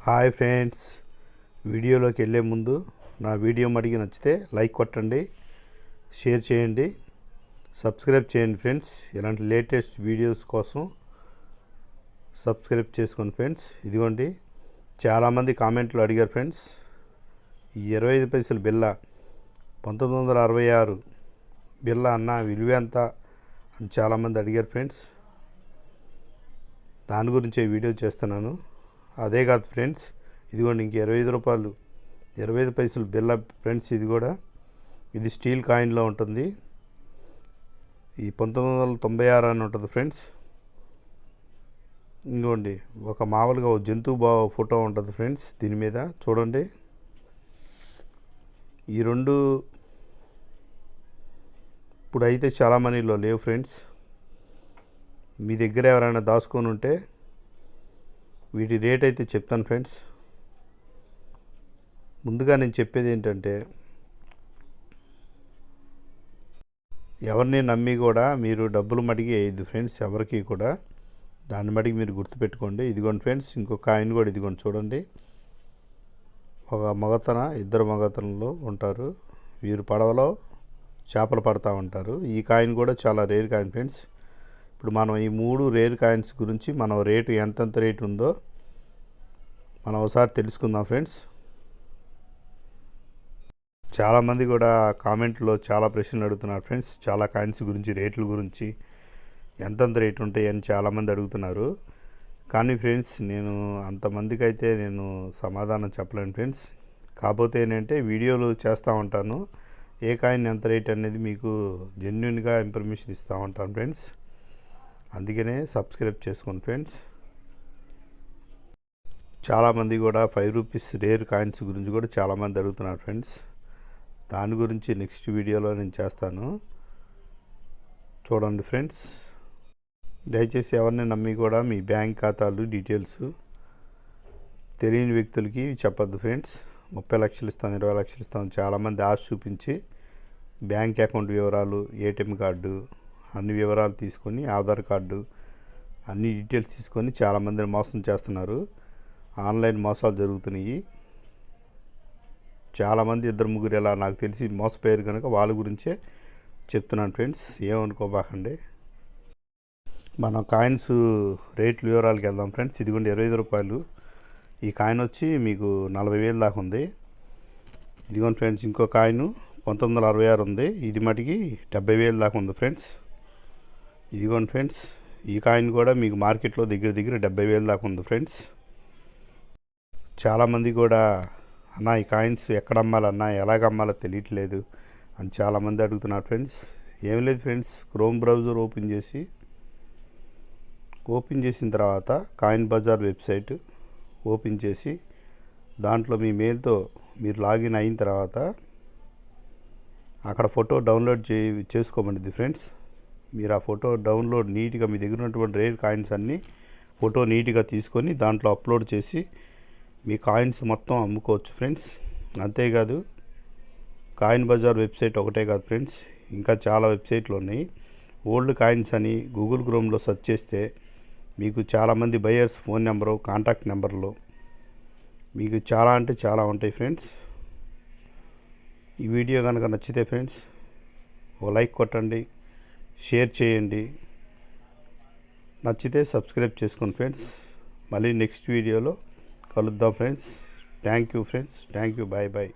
Hi friends, వీడియోలోకి వెళ్ళే ముందు నా వీడియో మడిగి నచ్చితే లైక్ కొట్టండి, షేర్ చేయండి, సబ్స్క్రైబ్ చేయండి ఫ్రెండ్స్. ఇలాంటి లేటెస్ట్ వీడియోస్ కోసం సబ్స్క్రైబ్ చేసుకోండి ఫ్రెండ్స్. ఇదిగోండి, చాలామంది కామెంట్లు అడిగారు ఫ్రెండ్స్, ఈ 25 పైసల బిల్ల 1966 బిల్ల అన్న విలువ ఎంత అని చాలామంది అడిగారు ఫ్రెండ్స్. దాని గురించి వీడియో చేస్తున్నాను. అదే కాదు ఫ్రెండ్స్, ఇదిగోండి ఇంక 25 రూపాయలు 25 పైసలు బిల్ల ఫ్రెండ్స్. ఇది స్టీల్ కాయిన్లో ఉంటుంది. ఈ 1996 అని ఉంటుంది ఫ్రెండ్స్. ఇంకోండి ఒక మామూలుగా ఒక జంతువు ఫోటో ఉంటుంది ఫ్రెండ్స్. దీని మీద చూడండి, ఈ రెండు ఇప్పుడైతే చాలా మనీలో లేవు ఫ్రెండ్స్. మీ దగ్గర ఎవరైనా దాచుకొని ఉంటే వీటి రేట్ అయితే చెప్తాను ఫ్రెండ్స్. ముందుగా నేను చెప్పేది ఏంటంటే, ఎవరిని నమ్మి కూడా మీరు డబ్బులు మడిగి వేయద్దు ఫ్రెండ్స్, ఎవరికి కూడా. దాన్ని మడిగి మీరు గుర్తుపెట్టుకోండి. ఇదిగోండి ఫ్రెండ్స్, ఇంకో కాయిన్ కూడా ఇదిగోండి చూడండి. ఒక మగతన, ఇద్దరు మగతనంలో ఉంటారు. వీరు పడవలో చేపలు పడతా ఉంటారు. ఈ కాయిన్ కూడా చాలా రేర్ కాయిన్ ఫ్రెండ్స్. ఇప్పుడు మనం ఈ 3 రేర్ కాయిన్స్ గురించి మనం రేటు ఎంతెంత రేటు ఉందో మనం ఒకసారి తెలుసుకుందాం ఫ్రెండ్స్. చాలామంది కూడా కామెంట్లో చాలా ప్రశ్నలు అడుగుతున్నారు ఫ్రెండ్స్. చాలా కాయిన్స్ గురించి, రేట్ల గురించి, ఎంతెంత రేటు ఉంటాయి అని చాలామంది అడుగుతున్నారు. కానీ ఫ్రెండ్స్, నేను అంతమందికి అయితే నేను సమాధానం చెప్పలేను ఫ్రెండ్స్. కాకపోతే ఏంటంటే వీడియోలు చేస్తూ ఉంటాను, ఏ కాయిన్ ఎంత రేట్ అనేది మీకు జెన్యున్గా ఇన్ఫర్మేషన్ ఇస్తూ ఉంటాను ఫ్రెండ్స్. అందుకనే సబ్స్క్రైబ్ చేసుకోండి ఫ్రెండ్స్. చాలామంది కూడా 5 రూపీస్ రేర్ కాయిన్స్ గురించి కూడా చాలామంది అడుగుతున్నారు ఫ్రెండ్స్. దాని గురించి నెక్స్ట్ వీడియోలో నేను చేస్తాను, చూడండి ఫ్రెండ్స్. దయచేసి ఎవరిని నమ్మి కూడా మీ బ్యాంక్ ఖాతాలు డీటెయిల్స్ తెలియని వ్యక్తులకి చెప్పద్దు ఫ్రెండ్స్. 30 లక్షలు ఇస్తాం, 20 లక్షలు ఇస్తాం చాలామంది ఆశ చూపించి బ్యాంక్ అకౌంట్ వివరాలు, ఏటీఎం కార్డు అన్ని వివరాలు తీసుకొని, ఆధార్ కార్డు అన్ని డీటెయిల్స్ తీసుకొని చాలామందిని మోసం చేస్తున్నారు. ఆన్లైన్ మోసాలు జరుగుతున్నాయి. చాలామంది 2-3 ఇలా నాకు తెలిసి మోసపోయారు కనుక వాళ్ళ గురించే చెప్తున్నాను ఫ్రెండ్స్, ఏమనుకోబాకండి. మనం కాయిన్స్ రేట్లు వివరాలకి వెళ్దాం ఫ్రెండ్స్. ఇదిగోండి 25 రూపాయలు ఈ కాయిన్ వచ్చి మీకు 40,000 దాకా ఉంది. ఇదిగోండి ఫ్రెండ్స్, ఇంకో కాయిన్ 1966 ఉంది. ఇది మటుకి 70,000 దాకా ఉంది ఫ్రెండ్స్. ఇదిగోండి ఫ్రెండ్స్, ఈ కాయిన్ కూడా మీకు మార్కెట్లో దగ్గర 70,000 దాకా ఉంది ఫ్రెండ్స్. చాలామంది కూడా అన్న ఈ కాయిన్స్ ఎక్కడ అమ్మాలన్నా, ఎలాగ అమ్మాలో తెలియట్లేదు అని చాలామంది అడుగుతున్నారు ఫ్రెండ్స్. ఏం లేదు ఫ్రెండ్స్, క్రోమ్ బ్రౌజర్ ఓపెన్ చేసిన తర్వాత కాయిన్ బజార్ వెబ్సైట్ ఓపెన్ చేసి దాంట్లో మీ మెయిల్తో మీరు లాగిన్ అయిన తర్వాత అక్కడ ఫోటో డౌన్లోడ్ చేసుకోమండి ఫ్రెండ్స్. మీరు ఆ ఫోటో డౌన్లోడ్ నీట్గా మీ దగ్గర ఉన్నటువంటి రేర్ కాయిన్స్ అన్నీ ఫోటో నీట్గా తీసుకొని దాంట్లో అప్లోడ్ చేసి మీ కాయిన్స్ మొత్తం అమ్ముకోవచ్చు ఫ్రెండ్స్. అంతేకాదు, కాయిన్ బజార్ వెబ్సైట్ ఒకటే కాదు ఫ్రెండ్స్, ఇంకా చాలా వెబ్సైట్లు ఉన్నాయి. ఓల్డ్ కాయిన్స్ అని గూగుల్ క్రోమ్లో సెర్చ్ చేస్తే మీకు చాలామంది బయర్స్ ఫోన్ నెంబరు, కాంటాక్ట్ నెంబర్లు మీకు చాలా అంటే చాలా ఉంటాయి ఫ్రెండ్స్. ఈ వీడియో కనుక నచ్చితే ఫ్రెండ్స్ ఓ లైక్ కొట్టండి, షేర్ చేయండి, నచ్చితే సబ్స్క్రైబ్ చేసుకోండి ఫ్రెండ్స్. మళ్ళీ నెక్స్ట్ వీడియోలో కలుద్దాం friends. Thank you friends, thank you, bye bye.